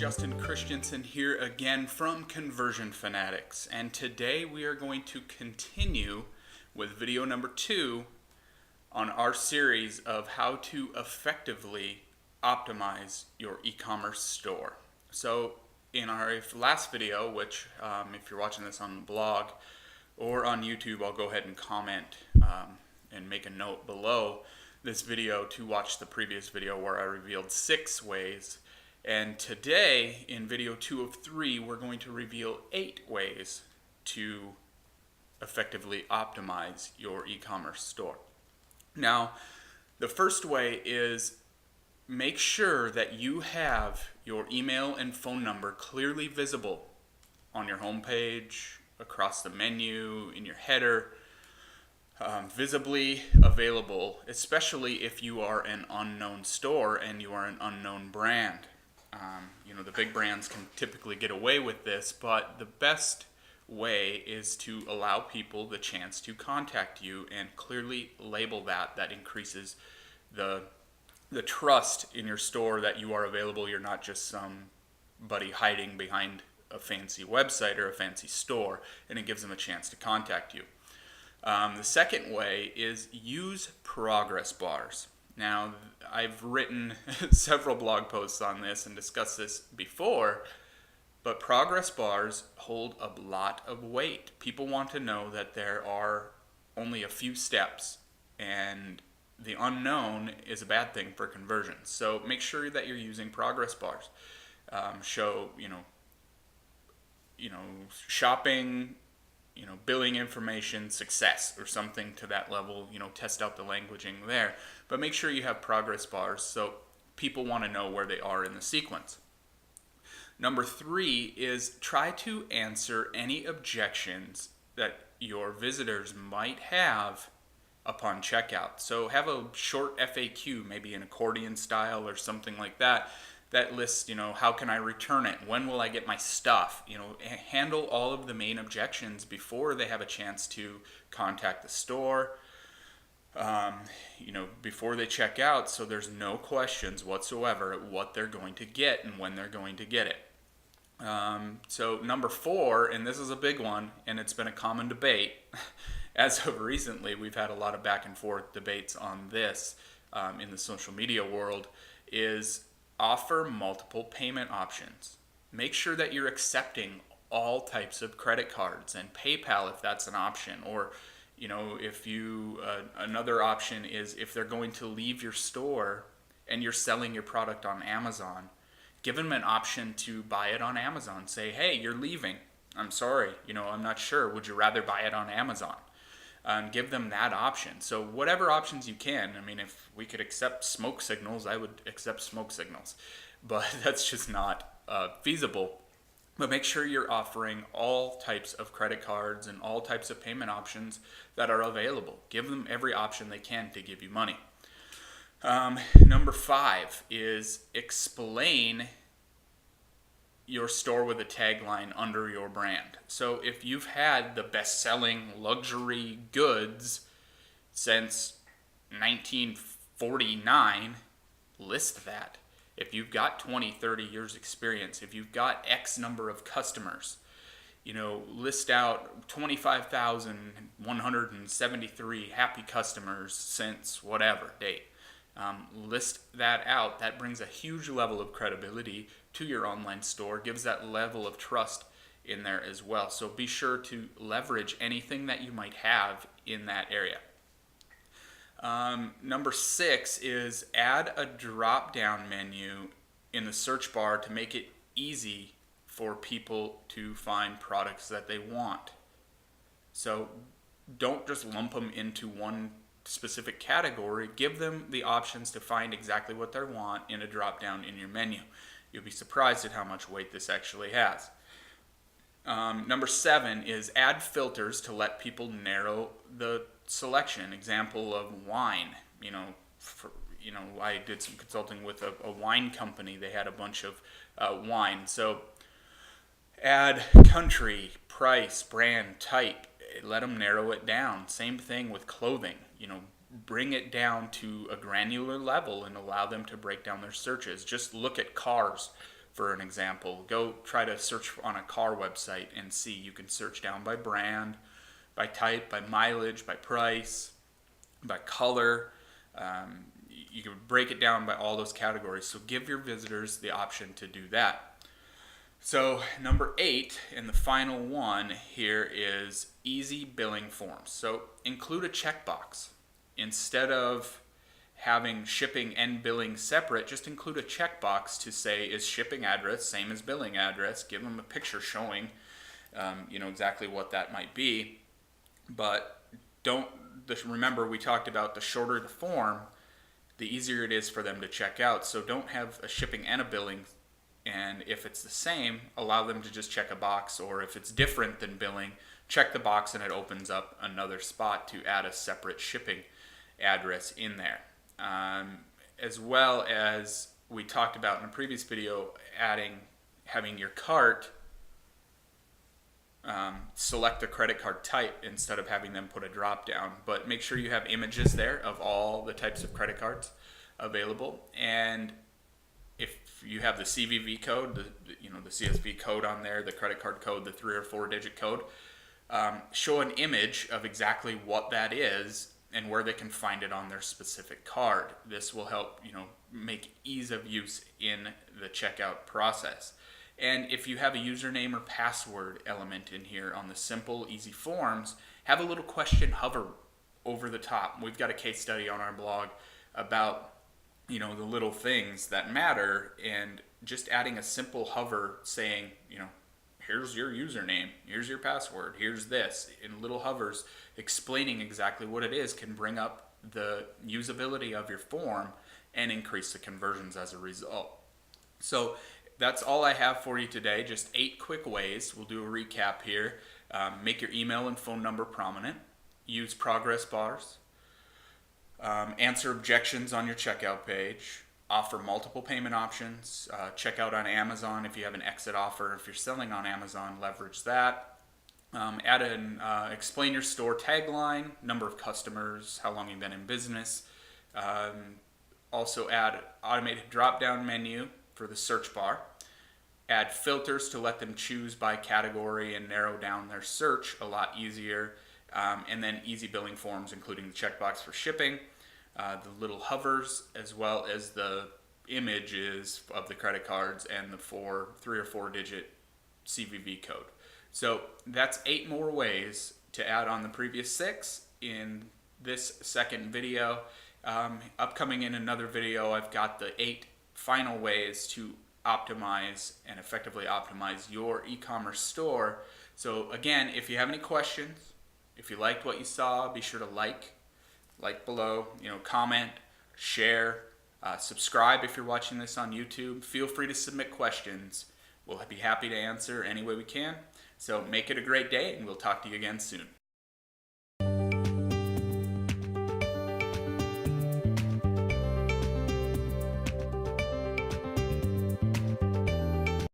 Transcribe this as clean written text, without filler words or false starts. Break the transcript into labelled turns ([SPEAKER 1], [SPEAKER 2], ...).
[SPEAKER 1] Justin Christensen here again from Conversion Fanatics, and today we are going to continue with video number 2 on our series of how to effectively optimize your e-commerce store. So in our last video, which if you're watching this on the blog or on YouTube, I'll go ahead and comment and make a note below this video to watch the previous video where I revealed 6 ways. And today, in video 2 of 3, we're going to reveal 8 ways to effectively optimize your e-commerce store. Now, the first way is make sure that you have your email and phone number clearly visible on your homepage, across the menu, in your header, visibly available, especially if you are an unknown store and you are an unknown brand. The big brands can typically get away with this, but the best way is to allow people the chance to contact you and clearly label that. That increases the trust in your store that you are available. You're not just somebody hiding behind a fancy website or a fancy store, and it gives them a chance to contact you. The second way is use progress bars. Now, I've written several blog posts on this and discussed this before, but progress bars hold a lot of weight. People want to know that there are only a few steps, and the unknown is a bad thing for conversions. So make sure that you're using progress bars. Show, shopping, billing information, success, or something to that level. Test out the languaging there. But make sure you have progress bars so people want to know where they are in the sequence. Number 3 is try to answer any objections that your visitors might have upon checkout. So have a short FAQ, maybe an accordion style or something like that, that lists, how can I return it? When will I get my stuff? Handle all of the main objections before they have a chance to contact the store, before they check out, so there's no questions whatsoever at what they're going to get and when they're going to get it. So number 4, and this is a big one, and it's been a common debate. As of recently, we've had a lot of back and forth debates on this in the social media world, is offer multiple payment options. Make sure that you're accepting all types of credit cards and PayPal if that's an option. Or, if another option is if they're going to leave your store and you're selling your product on Amazon, give them an option to buy it on Amazon. Say, hey, you're leaving. I'm sorry, I'm not sure. Would you rather buy it on Amazon? Give them that option. So whatever options you can. If we could accept smoke signals, I would accept smoke signals. But that's just not feasible. But make sure you're offering all types of credit cards and all types of payment options that are available. Give them every option they can to give you money. Number 5 is explain your store with a tagline under your brand. So if you've had the best-selling luxury goods since 1949, list that. If you've got 20, 30 years experience, if you've got X number of customers, list out 25,173 happy customers since whatever date. List that out. That brings a huge level of credibility to your online store, gives that level of trust in there as well. So be sure to leverage anything that you might have in that area. Number 6 is add a drop-down menu in the search bar to make it easy for people to find products that they want. So don't just lump them into one specific category. Give them the options to find exactly what they want in a drop-down in your menu. You'll be surprised at how much weight this actually has. Number 7 is add filters to let people narrow the selection. Example of wine. I did some consulting with a wine company. They had a bunch of wine. So add country, price, brand, type. Let them narrow it down. Same thing with clothing. Bring it down to a granular level and allow them to break down their searches. Just look at cars for an example. Go try to search on a car website and see. You can search down by brand, by type, by mileage, by price, by color. You can break it down by all those categories. So give your visitors the option to do that. So number 8, and the final one here, is easy billing forms. So include a checkbox. Instead of having shipping and billing separate, just include a checkbox to say, is shipping address same as billing address? Give them a picture showing exactly what that might be. But remember, we talked about the shorter the form, the easier it is for them to check out. So don't have a shipping and a billing, and if it's the same, allow them to just check a box, or if it's different than billing, check the box and it opens up another spot to add a separate shipping address in there. As well as we talked about in a previous video, having your cart select the credit card type instead of having them put a drop down. But make sure you have images there of all the types of credit cards available, and if you have the CVV code, the CSV code on there, the credit card code, the 3 or 4 digit code, show an image of exactly what that is and where they can find it on their specific card. This will help make ease of use in the checkout process. And if you have a username or password element in here on the simple, easy forms, have a little question hover over the top. We've got a case study on our blog about the little things that matter, and just adding a simple hover saying, here's your username, here's your password, here's this, in little hovers explaining exactly what it is, can bring up the usability of your form and increase the conversions as a result. So that's all I have for you today. Just 8 quick ways. We'll do a recap here. Make your email and phone number prominent. Use progress bars. Answer objections on your checkout page. Offer multiple payment options. Check out on Amazon if you have an exit offer. If you're selling on Amazon, leverage that. Explain your store tagline, number of customers, how long you've been in business. Also add automated drop-down menu for the search bar. Add filters to let them choose by category and narrow down their search a lot easier. And then easy billing forms, including the checkbox for shipping, the little hovers, as well as the images of the credit cards and the 3 or 4 digit CVV code. So that's 8 more ways to add on the previous 6 in this second video. Upcoming in another video, I've got the 8 final ways to optimize and effectively optimize your e-commerce store. So again, if you have any questions, if you liked what you saw, be sure to like below, comment, share, subscribe if you're watching this on YouTube. Feel free to submit questions. We'll be happy to answer any way we can. So make it a great day, and we'll talk to you again soon.